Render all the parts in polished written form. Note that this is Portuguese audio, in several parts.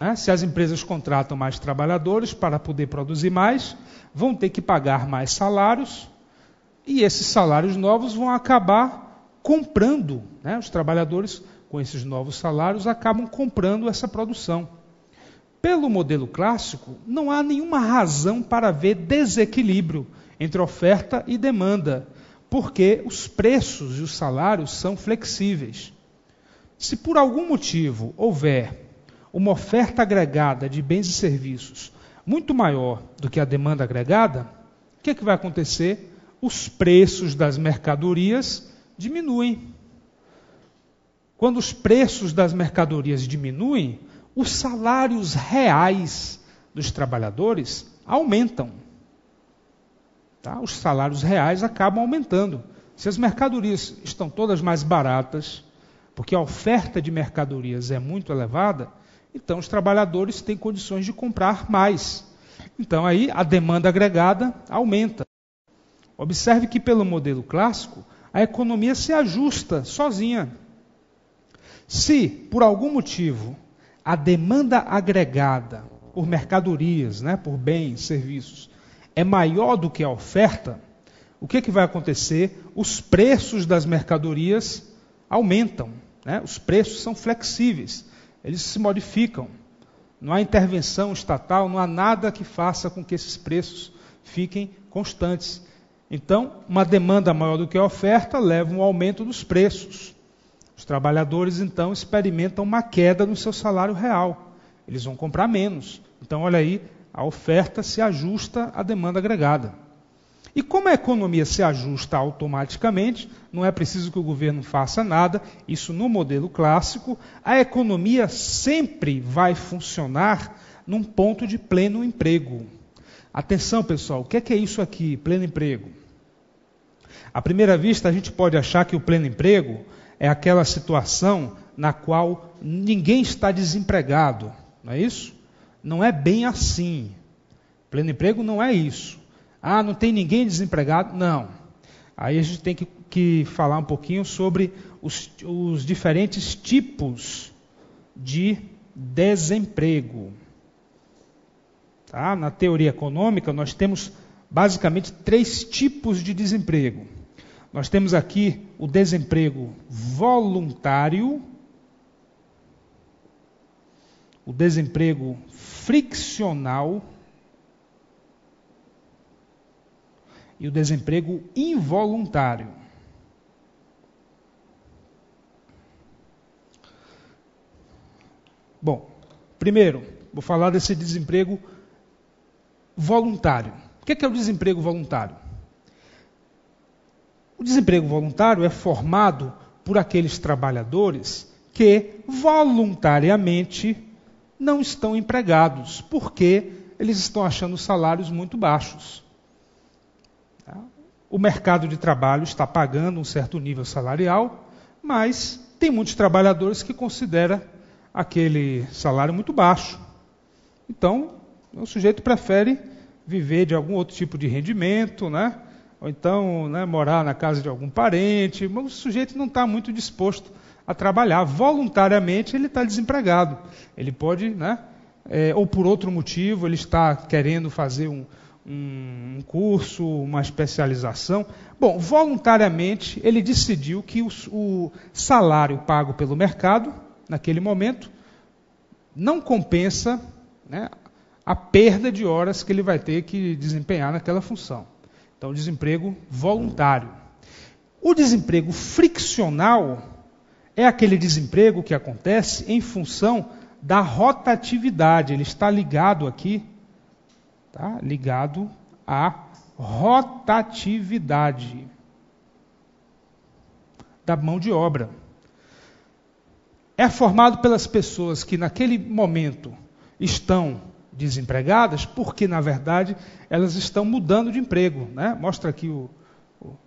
né? Se as empresas contratam mais trabalhadores para poder produzir mais, vão ter que pagar mais salários, e esses salários novos vão acabar comprando, né? Os trabalhadores, com esses novos salários, acabam comprando essa produção. Pelo modelo clássico, não há nenhuma razão para haver desequilíbrio entre oferta e demanda, porque os preços e os salários são flexíveis. Se por algum motivo houver uma oferta agregada de bens e serviços muito maior do que a demanda agregada, o que é que vai acontecer? Os preços das mercadorias diminuem. Quando os preços das mercadorias diminuem, os salários reais dos trabalhadores aumentam. Tá? Os salários reais acabam aumentando. Se as mercadorias estão todas mais baratas, porque a oferta de mercadorias é muito elevada, então os trabalhadores têm condições de comprar mais. Então aí a demanda agregada aumenta. Observe que pelo modelo clássico, a economia se ajusta sozinha. Se, por algum motivo, a demanda agregada por mercadorias, né, por bens, serviços, é maior do que a oferta, o que vai acontecer? Os preços das mercadorias aumentam, né? Os preços são flexíveis, eles se modificam. Não há intervenção estatal, não há nada que faça com que esses preços fiquem constantes. Então, uma demanda maior do que a oferta leva a um aumento dos preços. Os trabalhadores, então, experimentam uma queda no seu salário real. Eles vão comprar menos. Então, olha aí, a oferta se ajusta à demanda agregada. E como a economia se ajusta automaticamente, não é preciso que o governo faça nada, isso no modelo clássico, a economia sempre vai funcionar num ponto de pleno emprego. Atenção, pessoal, o que é isso aqui, pleno emprego? À primeira vista, a gente pode achar que o pleno emprego é aquela situação na qual ninguém está desempregado, não é isso? Não é bem assim. Pleno emprego não é isso. Ah, não tem ninguém desempregado? Não. Aí a gente tem que falar um pouquinho sobre os diferentes tipos de desemprego. Tá? Na teoria econômica, nós temos basicamente 3 tipos de desemprego. Nós temos aqui o desemprego voluntário, o desemprego friccional e o desemprego involuntário. Bom, primeiro, vou falar desse desemprego voluntário. O que é o desemprego voluntário? O desemprego voluntário é formado por aqueles trabalhadores que voluntariamente não estão empregados, porque eles estão achando salários muito baixos. O mercado de trabalho está pagando um certo nível salarial, mas tem muitos trabalhadores que consideram aquele salário muito baixo. Então, o sujeito prefere viver de algum outro tipo de rendimento, né? Ou então, né, morar na casa de algum parente, mas o sujeito não está muito disposto a trabalhar. Voluntariamente ele está desempregado. Ele pode, né, ou por outro motivo, ele está querendo fazer um curso, uma especialização. Bom, voluntariamente ele decidiu que o salário pago pelo mercado, naquele momento, não compensa, né, a perda de horas que ele vai ter que desempenhar naquela função. Então, o desemprego voluntário. O desemprego friccional é aquele desemprego que acontece em função da rotatividade. Ele está ligado aqui, tá? Ligado à rotatividade da mão de obra. É formado pelas pessoas que naquele momento estão desempregadas, porque na verdade elas estão mudando de emprego, né? Mostra aqui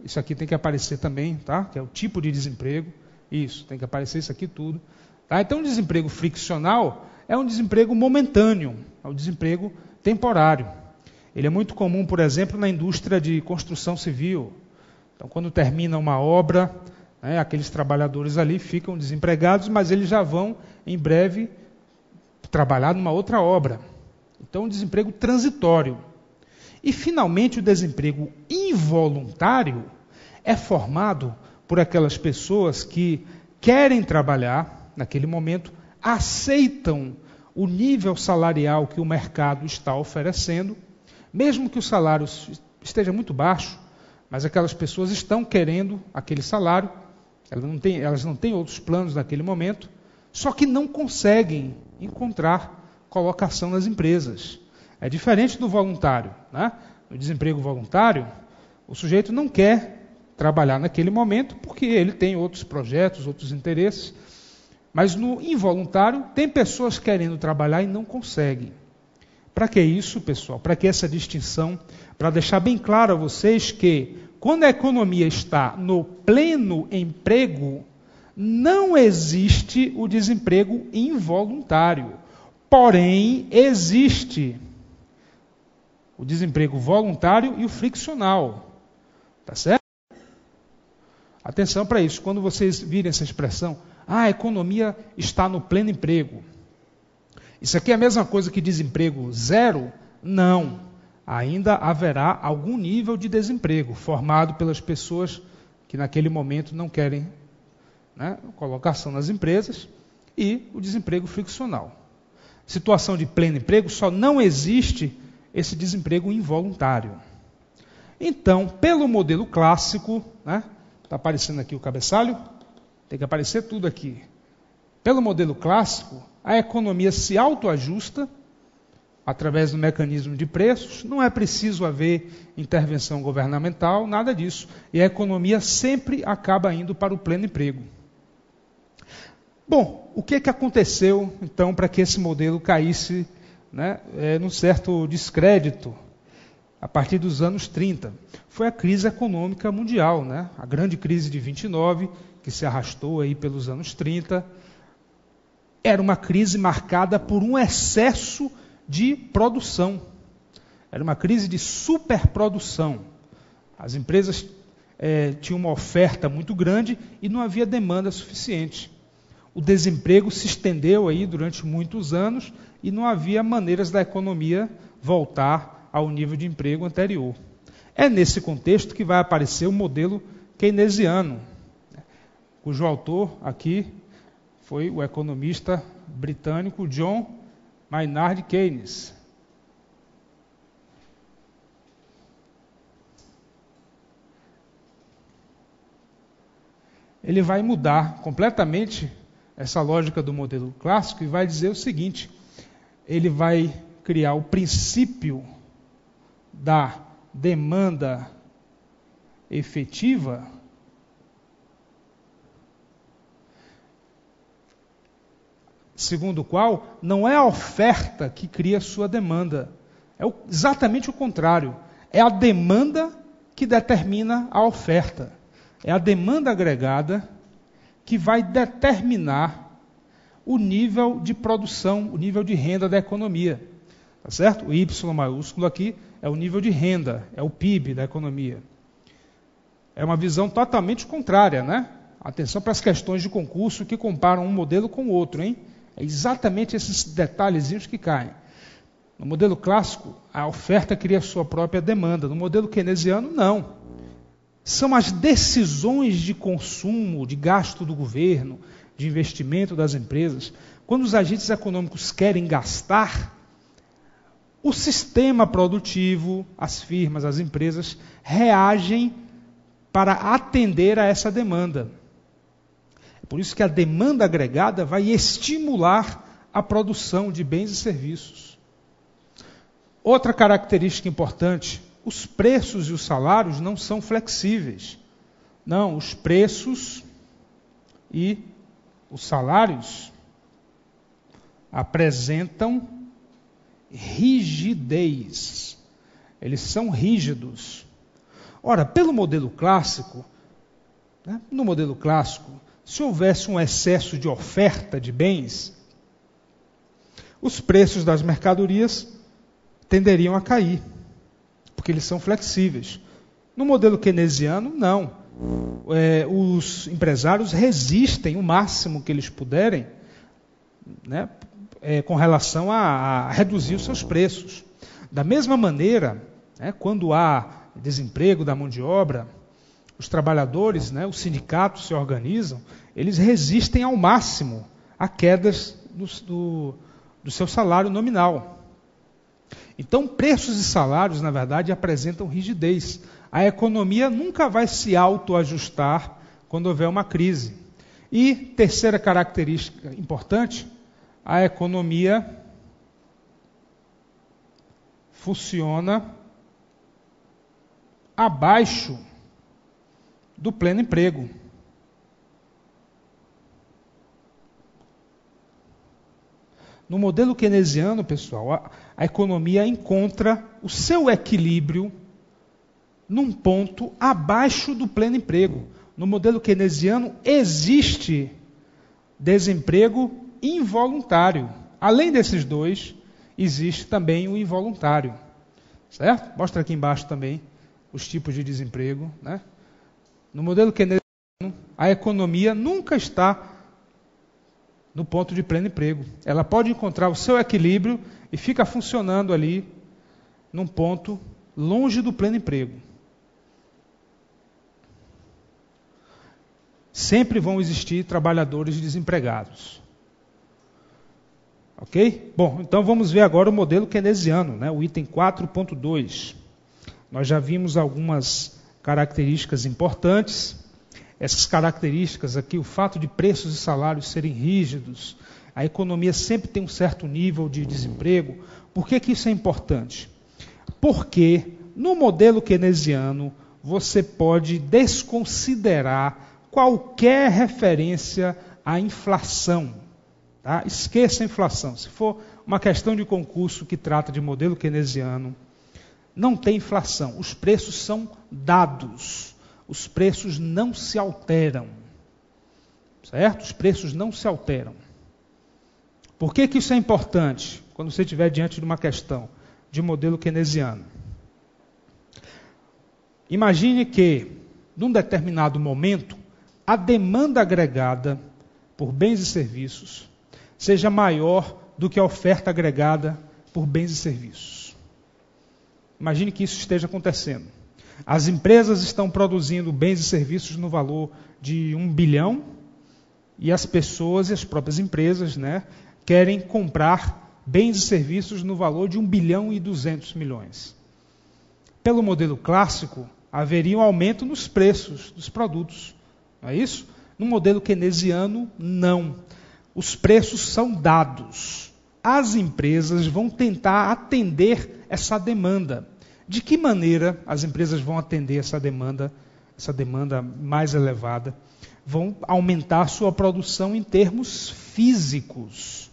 isso aqui tem que aparecer também, tá? Que é o tipo de desemprego. Isso, tem que aparecer isso aqui tudo. Tá? Então, o desemprego friccional é um desemprego momentâneo, é um desemprego temporário. Ele é muito comum, por exemplo, na indústria de construção civil. Então, quando termina uma obra, né, aqueles trabalhadores ali ficam desempregados, mas eles já vão, em breve, trabalhar numa outra obra. Então, um desemprego transitório. E, finalmente, o desemprego involuntário é formado por aquelas pessoas que querem trabalhar naquele momento, aceitam o nível salarial que o mercado está oferecendo, mesmo que o salário esteja muito baixo, mas aquelas pessoas estão querendo aquele salário, elas não têm outros planos naquele momento, só que não conseguem encontrar colocação nas empresas. É diferente do voluntário, né? No desemprego voluntário, o sujeito não quer trabalhar naquele momento porque ele tem outros projetos, outros interesses. Mas no involuntário, tem pessoas querendo trabalhar e não conseguem. Para que isso, pessoal? Para que essa distinção? Para deixar bem claro a vocês que, quando a economia está no pleno emprego, não existe o desemprego involuntário. Porém, existe o desemprego voluntário e o friccional. Tá certo? Atenção para isso. Quando vocês virem essa expressão, a economia está no pleno emprego. Isso aqui é a mesma coisa que desemprego zero? Não. Ainda haverá algum nível de desemprego formado pelas pessoas que naquele momento não querem, né, colocação nas empresas, e o desemprego friccional. Situação de pleno emprego, só não existe esse desemprego involuntário. Então, pelo modelo clássico, né, está aparecendo aqui o cabeçalho, tem que aparecer tudo aqui. Pelo modelo clássico, a economia se autoajusta através do mecanismo de preços, não é preciso haver intervenção governamental, nada disso. E a economia sempre acaba indo para o pleno emprego. Bom, o que aconteceu, então, para que esse modelo caísse, né, num certo descrédito a partir dos anos 30? Foi a crise econômica mundial, né? A grande crise de 29, que se arrastou aí pelos anos 30. Era uma crise marcada por um excesso de produção. Era uma crise de superprodução. As empresas tinham uma oferta muito grande e não havia demanda suficiente. O desemprego se estendeu aí durante muitos anos e não havia maneiras da economia voltar ao nível de emprego anterior. É nesse contexto que vai aparecer o modelo keynesiano, cujo autor aqui foi o economista britânico John Maynard Keynes. Ele vai mudar completamente essa lógica do modelo clássico e vai dizer o seguinte: ele vai criar o princípio da demanda efetiva, segundo o qual não é a oferta que cria sua demanda. É exatamente o contrário. É a demanda que determina a oferta. É a demanda agregada que vai determinar o nível de produção, o nível de renda da economia. Tá certo? O Y maiúsculo aqui é o nível de renda, é o PIB da economia. É uma visão totalmente contrária, né? Atenção para as questões de concurso que comparam um modelo com o outro, hein? É exatamente esses detalhezinhos que caem. No modelo clássico, a oferta cria sua própria demanda. No modelo keynesiano, não. São as decisões de consumo, de gasto do governo, de investimento das empresas. Quando os agentes econômicos querem gastar, o sistema produtivo, as firmas, as empresas, reagem para atender a essa demanda. É por isso que a demanda agregada vai estimular a produção de bens e serviços. Outra característica importante: os preços e os salários não são flexíveis. Não, os preços e os salários apresentam rigidez. Eles são rígidos. Ora, pelo modelo clássico, né, no modelo clássico, se houvesse um excesso de oferta de bens, os preços das mercadorias tenderiam a cair, porque eles são flexíveis. No modelo keynesiano, não. Os empresários resistem o máximo que eles puderem, né, com relação a reduzir os seus preços. Da mesma maneira, quando há desemprego da mão de obra, os trabalhadores, os sindicatos se organizam, eles resistem ao máximo a quedas do seu salário nominal. Então, preços e salários, na verdade, apresentam rigidez. A economia nunca vai se autoajustar quando houver uma crise. E, terceira característica importante, a economia funciona abaixo do pleno emprego. No modelo keynesiano, pessoal, a economia encontra o seu equilíbrio num ponto abaixo do pleno emprego. No modelo keynesiano existe desemprego involuntário. Além desses dois, existe também o involuntário. Certo? Mostra aqui embaixo também os tipos de desemprego. No modelo keynesiano, a economia nunca está no ponto de pleno emprego. Ela pode encontrar o seu equilíbrio e fica funcionando ali num ponto longe do pleno emprego. Sempre vão existir trabalhadores desempregados. Ok? Bom, então vamos ver agora o modelo keynesiano, o item 4.2. Nós já vimos algumas características importantes. Essas características aqui, o fato de preços e salários serem rígidos, a economia sempre tem um certo nível de desemprego. Por que isso é importante? Porque no modelo keynesiano você pode desconsiderar qualquer referência à inflação. Tá? Esqueça a inflação. Se for uma questão de concurso que trata de modelo keynesiano, não tem inflação. Os preços são dados. Os preços não se alteram. Certo? Os preços não se alteram. Por que isso é importante quando você estiver diante de uma questão de modelo keynesiano? Imagine que, num determinado momento, a demanda agregada por bens e serviços seja maior do que a oferta agregada por bens e serviços. Imagine que isso esteja acontecendo. As empresas estão produzindo bens e serviços no valor de 1 bilhão e as pessoas e as próprias empresas querem comprar bens e serviços no valor de 1 bilhão e 200 milhões. Pelo modelo clássico, haveria um aumento nos preços dos produtos. Não é isso? No modelo keynesiano, não. Os preços são dados. As empresas vão tentar atender essa demanda. De que maneira as empresas vão atender essa demanda mais elevada? Vão aumentar a sua produção em termos físicos.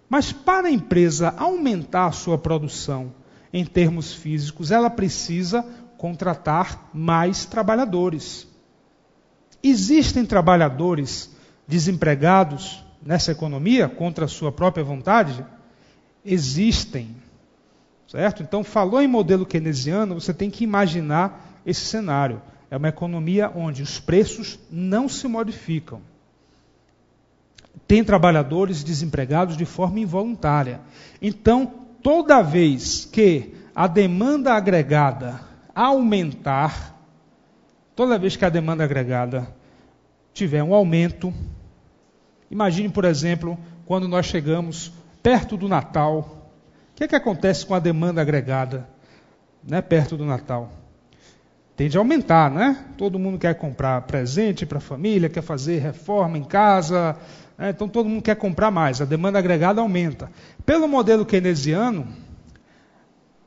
Mas para a empresa aumentar a sua produção em termos físicos, ela precisa contratar mais trabalhadores. Existem trabalhadores desempregados nessa economia contra a sua própria vontade? Existem. Certo? Então, falou em modelo keynesiano, você tem que imaginar esse cenário. É uma economia onde os preços não se modificam. Tem trabalhadores desempregados de forma involuntária. Então, toda vez que a demanda agregada aumentar, toda vez que a demanda agregada tiver um aumento, imagine, por exemplo, quando nós chegamos perto do Natal, o que acontece com a demanda agregada perto do Natal? Tende a aumentar, Todo mundo quer comprar presente para a família, quer fazer reforma em casa, então todo mundo quer comprar mais, a demanda agregada aumenta. Pelo modelo keynesiano,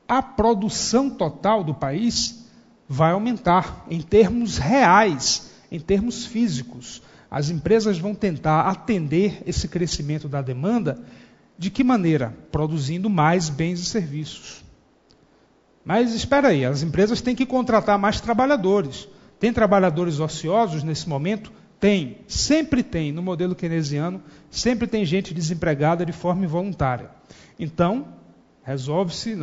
a produção total do país vai aumentar em termos reais, em termos físicos. As empresas vão tentar atender esse crescimento da demanda. De que maneira? Produzindo mais bens e serviços. Mas espera aí, as empresas têm que contratar mais trabalhadores. Tem trabalhadores ociosos nesse momento? Tem, sempre tem. No modelo keynesiano, sempre tem gente desempregada de forma involuntária. Então, resolve-se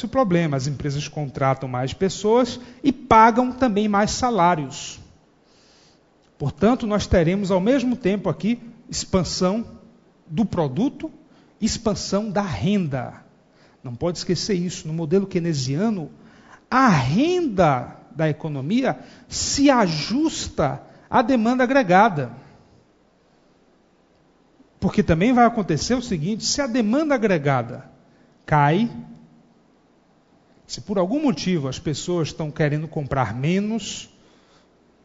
o problema. As empresas contratam mais pessoas e pagam também mais salários. Portanto, nós teremos ao mesmo tempo aqui expansão do produto, expansão da renda. Não pode esquecer isso. No modelo keynesiano, a renda da economia se ajusta à demanda agregada. Porque também vai acontecer o seguinte: se a demanda agregada cai, se por algum motivo as pessoas estão querendo comprar menos,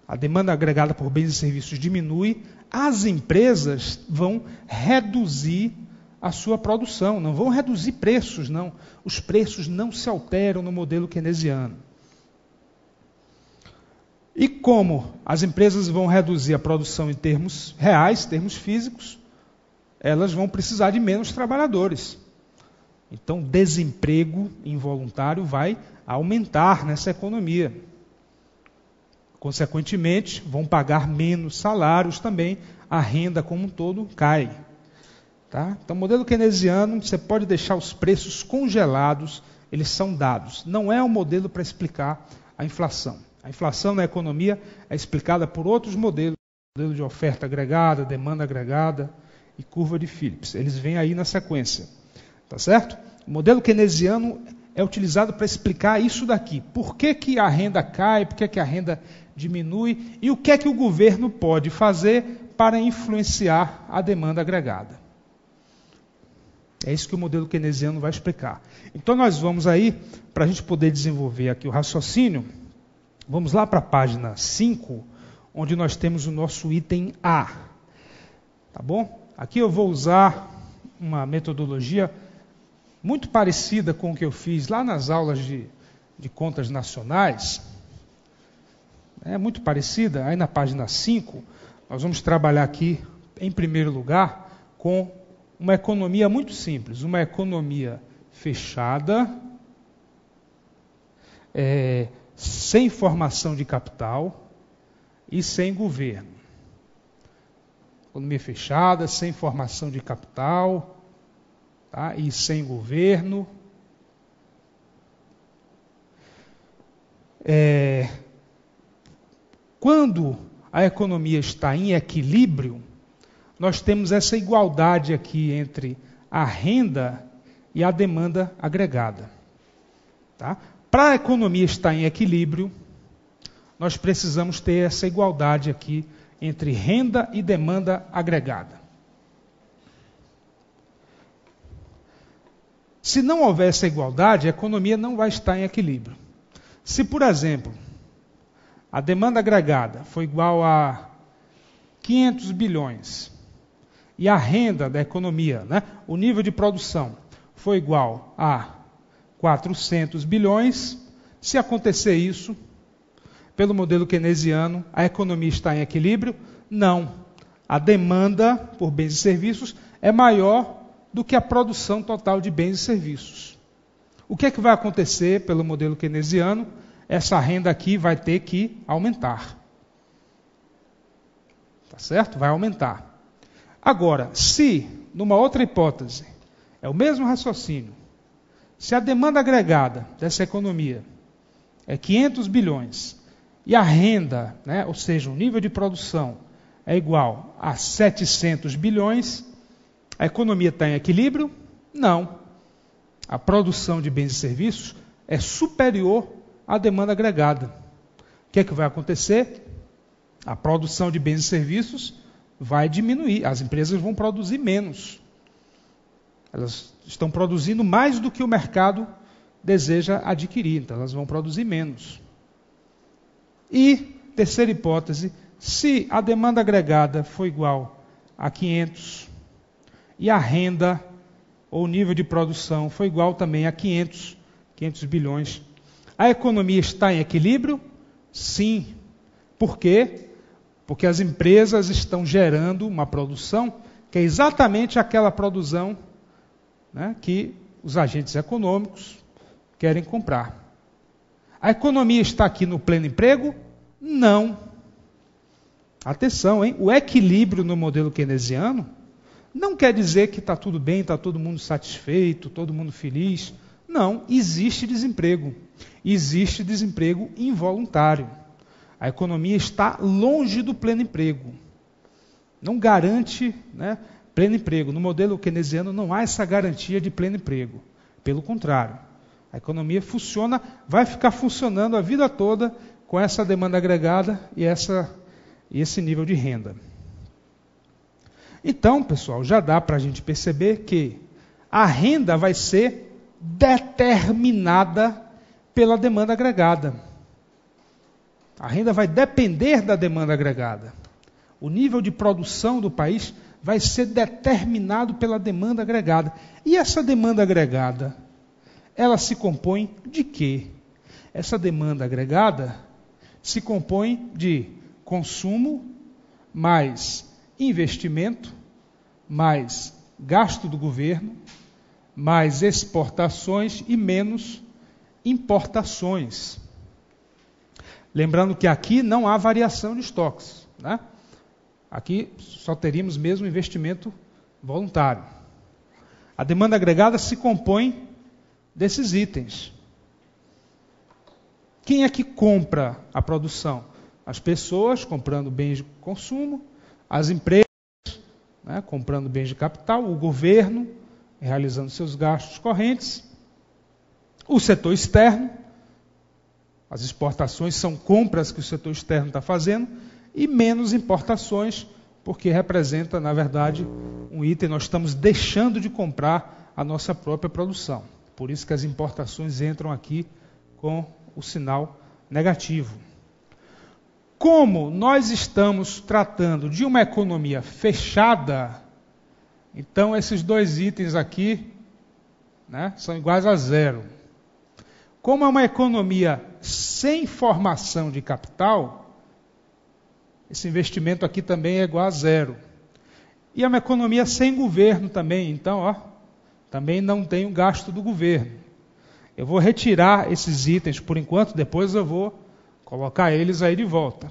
a demanda agregada por bens e serviços diminui, as empresas vão reduzir a sua produção, não vão reduzir preços, não. Os preços não se alteram no modelo keynesiano. E como as empresas vão reduzir a produção em termos reais, termos físicos, elas vão precisar de menos trabalhadores. Então, o desemprego involuntário vai aumentar nessa economia. Consequentemente, vão pagar menos salários também, a renda como um todo cai. Tá? Então, o modelo keynesiano, você pode deixar os preços congelados, eles são dados. Não é um modelo para explicar a inflação. A inflação na economia é explicada por outros modelos, modelo de oferta agregada, demanda agregada e curva de Phillips. Eles vêm aí na sequência. Tá certo? O modelo keynesiano é utilizado para explicar isso daqui. Por que, que a renda cai, por que, que a renda diminui e o que é que o governo pode fazer para influenciar a demanda agregada. É isso que o modelo keynesiano vai explicar. Então nós vamos aí, para a gente poder desenvolver aqui o raciocínio, vamos lá para a página 5, onde nós temos o nosso item A. Tá bom? Aqui eu vou usar uma metodologia muito parecida com o que eu fiz lá nas aulas de contas nacionais. É muito parecida. Aí na página 5, nós vamos trabalhar aqui, em primeiro lugar, com uma economia muito simples. Uma economia fechada, sem formação de capital e sem governo. Economia fechada, sem formação de capital, tá? E sem governo. Quando a economia está em equilíbrio, nós temos essa igualdade aqui entre a renda e a demanda agregada. Tá? Para a economia estar em equilíbrio, nós precisamos ter essa igualdade aqui entre renda e demanda agregada. Se não houver essa igualdade, a economia não vai estar em equilíbrio. Se, por exemplo, a demanda agregada for igual a 500 bilhões e a renda da economia, né, o nível de produção, for igual a 400 bilhões, se acontecer isso, pelo modelo keynesiano, a economia está em equilíbrio? Não. A demanda por bens e serviços é maior do que a produção total de bens e serviços. O que é que vai acontecer pelo modelo keynesiano? Essa renda aqui vai ter que aumentar. Tá certo? Vai aumentar. Agora, se, numa outra hipótese, é o mesmo raciocínio, se a demanda agregada dessa economia é 500 bilhões e a renda, né, ou seja, o nível de produção é igual a 700 bilhões, a economia está em equilíbrio? Não. A produção de bens e serviços é superior à demanda agregada. O que é que vai acontecer? A produção de bens e serviços vai diminuir. As empresas vão produzir menos. Elas estão produzindo mais do que o mercado deseja adquirir, então elas vão produzir menos. E, terceira hipótese, se a demanda agregada for igual a 500 e a renda ou nível de produção for igual também a 500 bilhões, a economia está em equilíbrio? Sim. Por quê? Porque as empresas estão gerando uma produção que é exatamente aquela produção, né, que os agentes econômicos querem comprar. A economia está aqui no pleno emprego? Não. Atenção, hein? O equilíbrio no modelo keynesiano não quer dizer que está tudo bem, está todo mundo satisfeito, todo mundo feliz. Não, existe desemprego. Existe desemprego involuntário. A economia está longe do pleno emprego. Não garante, né, pleno emprego. No modelo keynesiano não há essa garantia de pleno emprego. Pelo contrário, a economia funciona, vai ficar funcionando a vida toda com essa demanda agregada e esse nível de renda. Então, pessoal, já dá para a gente perceber que a renda vai ser determinada pela demanda agregada. A renda vai depender da demanda agregada. O nível de produção do país vai ser determinado pela demanda agregada. E essa demanda agregada, ela se compõe de quê? Essa demanda agregada se compõe de consumo, mais investimento, mais gasto do governo, mais exportações e menos importações. Lembrando que aqui não há variação de estoques, né? Aqui só teríamos mesmo investimento voluntário. A demanda agregada se compõe desses itens. Quem é que compra a produção? As pessoas comprando bens de consumo, as empresas, né, comprando bens de capital, o governo realizando seus gastos correntes, o setor externo, as exportações são compras que o setor externo está fazendo, e menos importações, porque representa, na verdade, um item, nós estamos deixando de comprar a nossa própria produção. Por isso que as importações entram aqui com o sinal negativo. Como nós estamos tratando de uma economia fechada, então esses dois itens aqui, né, são iguais a zero. Como é uma economia sem formação de capital, esse investimento aqui também é igual a zero. E é uma economia sem governo também, então, também não tem o gasto do governo. Eu vou retirar esses itens por enquanto, depois eu vou colocar eles aí de volta.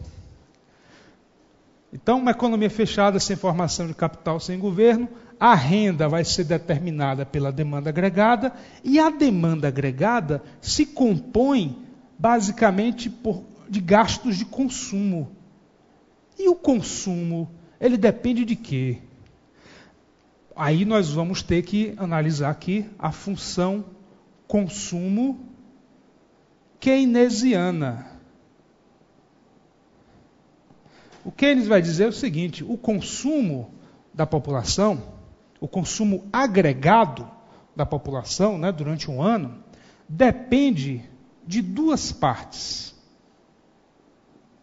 Então, uma economia fechada, sem formação de capital, sem governo, a renda vai ser determinada pela demanda agregada, e a demanda agregada se compõe basicamente de gastos de consumo. E o consumo, ele depende de quê? Aí nós vamos ter que analisar aqui a função consumo keynesiana. O Keynes vai dizer o seguinte: o consumo da população, o consumo agregado da população, né, durante um ano, depende de duas partes.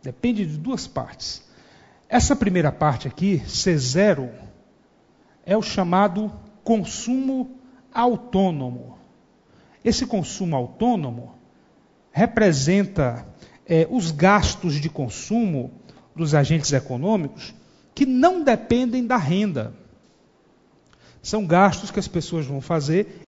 Depende de duas partes. Essa primeira parte aqui, C0, é o chamado consumo autônomo. Esse consumo autônomo representa os gastos de consumo dos agentes econômicos que não dependem da renda. São gastos que as pessoas vão fazer